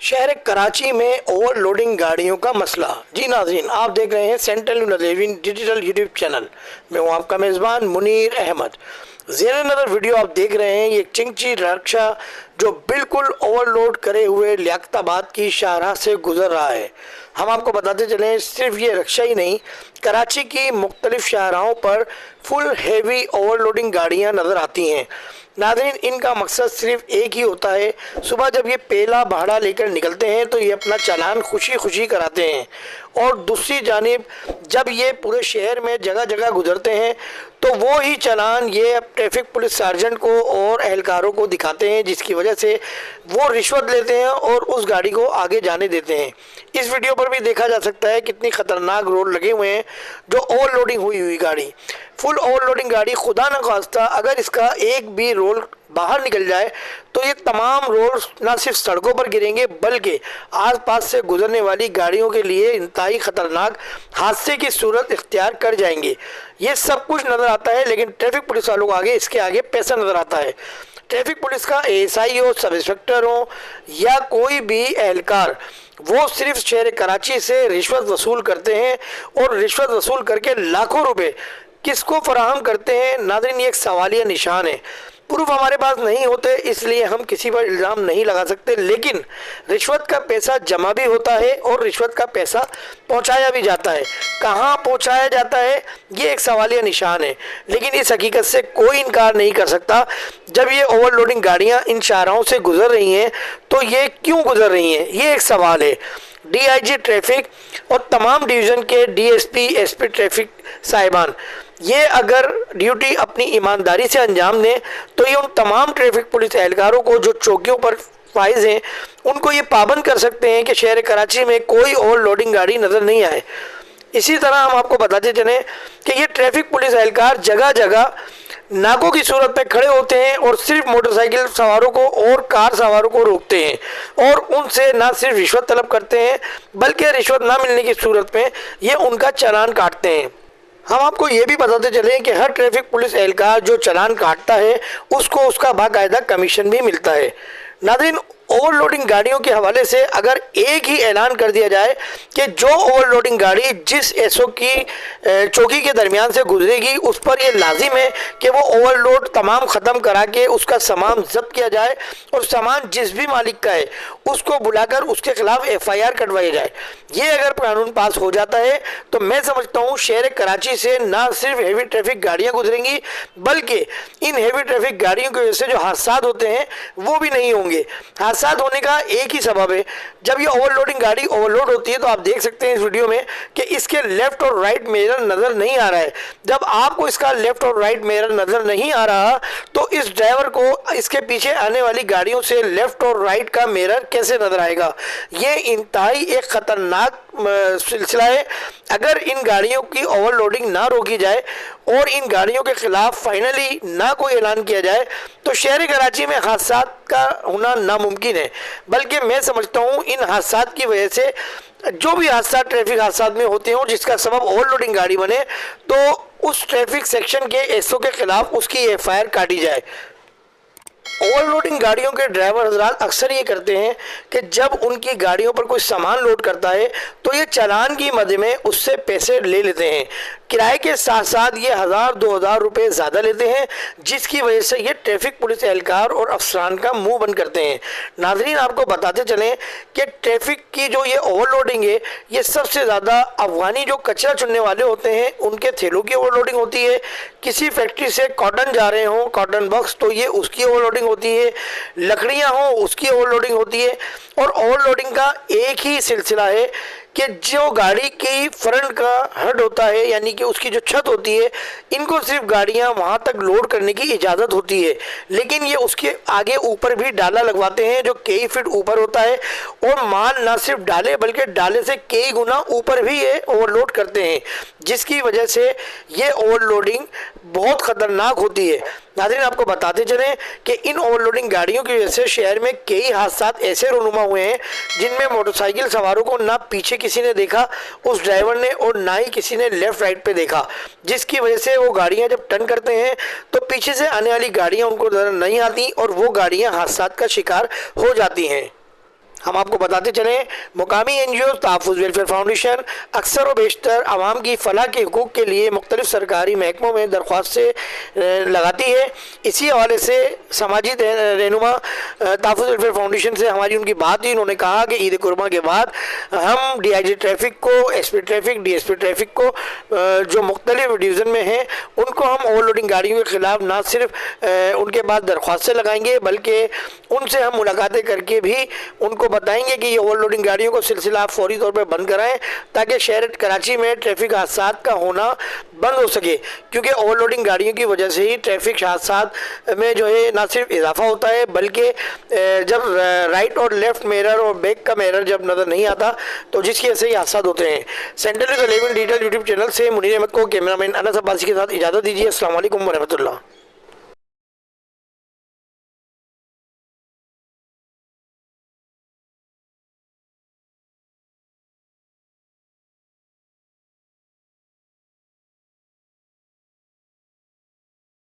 शहर कराची में ओवरलोडिंग गाड़ियों का मसला। जी नाज़रीन, आप देख रहे हैं central Nazeen digital YouTube channel. मैं हूँ आपका मेज़बान मुनीर अहमद। ज़ेर नज़र वीडियो आप देख रहे हैं, ये चिंची रिक्शा जो बिल्कुल ओवरलोड करे हुए लियाकताबाद की शाहराह से गुजर रहा है। हम आपको बताते चलें, सिर्फ ये रिक्शा ही नहीं, कराची की मुख्तलिफ शाहराहों पर फुल हेवी ओवरलोडिंग गाड़ियाँ नज़र आती हैं। नाज़रीन, इनका मकसद सिर्फ एक ही होता है, सुबह जब ये पेला भाड़ा लेकर निकलते हैं तो ये अपना चालान खुशी खुशी कराते हैं, और दूसरी जानिब जब ये पूरे शहर में जगह जगह गुजरते हैं तो वो ही चालान ये ट्रैफिक पुलिस सार्जेंट को और एहलकारों को दिखाते हैं, जिसकी वजह से वो रिश्वत लेते हैं और उस गाड़ी को आगे जाने देते हैं। इस वीडियो पर भी देखा जा सकता है कितनी ख़तरनाक रोड लगे हुए हैं। जो ओवरलोडिंग हुई गाड़ी, फुल ओवरलोडिंग गाड़ी, खुदा न खास्ता अगर इसका एक भी रोल बाहर निकल जाए तो ये तमाम रोड ना सिर्फ सड़कों पर गिरेंगे बल्कि आसपास से गुजरने वाली गाड़ियों के लिए इंतहाई ख़तरनाक हादसे की सूरत इख्तियार कर जाएंगे। ये सब कुछ नज़र आता है, लेकिन ट्रैफिक पुलिस वालों को आगे इसके आगे पैसा नज़र आता है। ट्रैफिक पुलिस का एएसआई हो, सब इंस्पेक्टर हो या कोई भी एहलकार, वो सिर्फ शहर कराची से रिश्वत वसूल करते हैं और रिश्वत वसूल करके लाखों रुपए किसको फराहम करते हैं। नाज़रीन, ये एक सवालिया निशान है। प्रूफ हमारे पास नहीं होते इसलिए हम किसी पर इल्ज़ाम नहीं लगा सकते, लेकिन रिश्वत का पैसा जमा भी होता है और रिश्वत का पैसा पहुंचाया भी जाता है। कहां पहुंचाया जाता है ये एक सवालिया निशान है, लेकिन इस हकीकत से कोई इनकार नहीं कर सकता। जब ये ओवरलोडिंग गाड़ियां इन शाहराहों से गुजर रही हैं तो ये क्यों गुजर रही हैं, ये एक सवाल है। डीआईजी ट्रैफिक और तमाम डिवीज़न के डीएसपी, एसपी ट्रैफिक साहिबान, ये अगर ड्यूटी अपनी ईमानदारी से अंजाम दें तो ये उन तमाम ट्रैफिक पुलिस एहलकारों को जो चौकियों पर फाइज हैं उनको ये पाबंद कर सकते हैं कि शहर कराची में कोई ओवरलोडिंग गाड़ी नज़र नहीं आए। इसी तरह हम आपको बताते चलें कि ये ट्रैफिक पुलिस एहलकार जगह जगह नाकों की सूरत में खड़े होते हैं और सिर्फ मोटरसाइकिल सवारों को और कार सवारों को रोकते हैं और उनसे ना सिर्फ रिश्वत तलब करते हैं बल्कि रिश्वत ना मिलने की सूरत में ये उनका चालान काटते हैं। हम आपको ये भी बताते चले कि हर ट्रैफिक पुलिस एहलकार जो चालान काटता है उसको उसका बाकायदा कमीशन भी मिलता है। नाज़रीन, ओवरलोडिंग गाड़ियों के हवाले से अगर एक ही ऐलान कर दिया जाए कि जो ओवरलोडिंग गाड़ी जिस एसओ की चौकी के दरमियान से गुजरेगी उस पर यह लाजिम है कि वो ओवरलोड तमाम ख़त्म करा के उसका सामान जब्त किया जाए और सामान जिस भी मालिक का है उसको बुलाकर उसके खिलाफ एफआईआर कटवाई जाए। ये अगर कानून पास हो जाता है तो मैं समझता हूँ शहर कराची से ना सिर्फ हेवी ट्रैफिक गाड़ियाँ गुजरेंगी बल्कि इन हेवी ट्रैफिक गाड़ियों की वजह से जो हादसा होते हैं वो भी नहीं होंगे। हादसा होने का एक ही सबब है, जब ये ओवरलोडिंग गाड़ी ओवरलोड होती है तो आप देख सकते हैं इस वीडियो में कि इसके लेफ्ट और राइट मिरर नज़र नहीं आ रहा है। जब आपको इसका लेफ्ट और राइट मिरर नज़र नहीं आ रहा तो इस ड्राइवर को इसके पीछे आने वाली गाड़ियों से लेफ्ट और राइट का मिरर कैसे नज़र आएगा। ये इंतहाई एक ख़तरनाक सिलसिला है। अगर इन गाड़ियों की ओवरलोडिंग ना रोकी जाए और इन गाड़ियों के खिलाफ फाइनली ना कोई ऐलान किया जाए तो शहर कराची में हादसात का होना नामुमकिन है। बल्कि मैं समझता हूँ इन हादसात की वजह से जो भी हादसा ट्रैफिक हादसात में होते हों जिसका सबब ओवरलोडिंग गाड़ी बने तो उस ट्रैफिक सेक्शन के एसओ के खिलाफ उसकी एफआईआर काटी जाए। ओवरलोडिंग गाड़ियों के ड्राइवर हजरात अक्सर ये करते हैं कि जब उनकी गाड़ियों पर कोई सामान लोड करता है तो ये चालान की मद में उससे पैसे ले लेते हैं। किराए के साथ साथ ये 1000-2000 रुपये ज़्यादा लेते हैं, जिसकी वजह से ये ट्रैफिक पुलिस एहलकार और अफसरान का मुंह बंद करते हैं। नाजरीन, आपको बताते चलें कि ट्रैफिक की जो ये ओवरलोडिंग है ये सबसे ज़्यादा अफगानी जो कचरा चुनने वाले होते हैं उनके थैलों की ओवरलोडिंग होती है। किसी फैक्ट्री से कॉटन जा रहे हों, कॉटन बॉक्स, तो ये उसकी ओवरलोडिंग होती है। लकड़ियाँ हों उसकी ओवरलोडिंग होती है। और ओवरलोडिंग का एक ही सिलसिला है कि जो गाड़ी की फ्रंट का हेड होता है यानी कि उसकी जो छत होती है, इनको सिर्फ गाड़ियां वहां तक लोड करने की इजाज़त होती है, लेकिन ये उसके आगे ऊपर भी डाला लगवाते हैं जो कई फीट ऊपर होता है और माल ना सिर्फ डाले बल्कि डाले से कई गुना ऊपर भी ये ओवरलोड करते हैं, जिसकी वजह से ये ओवरलोडिंग बहुत ख़तरनाक होती है। नाज़रीन, आपको बताते चलें कि इन ओवरलोडिंग गाड़ियों की वजह से शहर में कई हादसा ऐसे रूनुमा हुए हैं जिनमें मोटरसाइकिल सवारों को ना पीछे किसी ने देखा उस ड्राइवर ने और ना ही किसी ने लेफ्ट राइट पे देखा, जिसकी वजह से वो गाड़ियां जब टर्न करते हैं तो पीछे से आने वाली गाड़ियां उनको नजर नहीं आती और वो गाड़ियां हादसा का शिकार हो जाती हैं। हम आपको बताते चलें, मुकामी एनजीओ तहफ़्फ़ुज़ वेलफेयर फाउंडेशन अक्सर व बेशतर आवाम की फ़लाह के हुकूक़ के लिए मुख्तलिफ़ सरकारी महकमों में दरख्वास्तें लगाती है। इसी हवाले से समाजी रहनुमा तहफ़्फ़ुज़ वेलफेयर फाउंडेशन से हमारी उनकी बात हुई। उन्होंने कहा कि ईद कुर्बान के बाद हम DIG ट्रैफ़िक को, SP ट्रैफ़िक, DSP ट्रैफ़िक को जो मुख्तलिफ़ डिवीज़न में हैं उनको हम ओवरलोडिंग गाड़ियों के ख़िलाफ़ ना सिर्फ उनके बाद दरख्वास्तें लगाएंगे बल्कि उनसे हम मुलाकातें करके भी उनको बताएंगे कि ये ओवरलोडिंग गाड़ियों को सिलसिला आप फौरी तौर पर बंद कराएं ताकि शहर कराची में ट्रैफिक हादसा का होना बंद हो सके, क्योंकि ओवरलोडिंग गाड़ियों की वजह से ही ट्रैफिक हादसा में जो है ना सिर्फ इजाफा होता है बल्कि जब राइट और लेफ्ट मिरर और बैक का मिरर जब नज़र नहीं आता तो जिसकी वजह से ही हादसा होते हैं। Central news 11 digital YouTube channel से मुनीर अहमद को कैमरामैन अनस अब्बासी के साथ इजाज़त दीजिए। अस्सलाम वालेकुम व रहमतुल्लाह।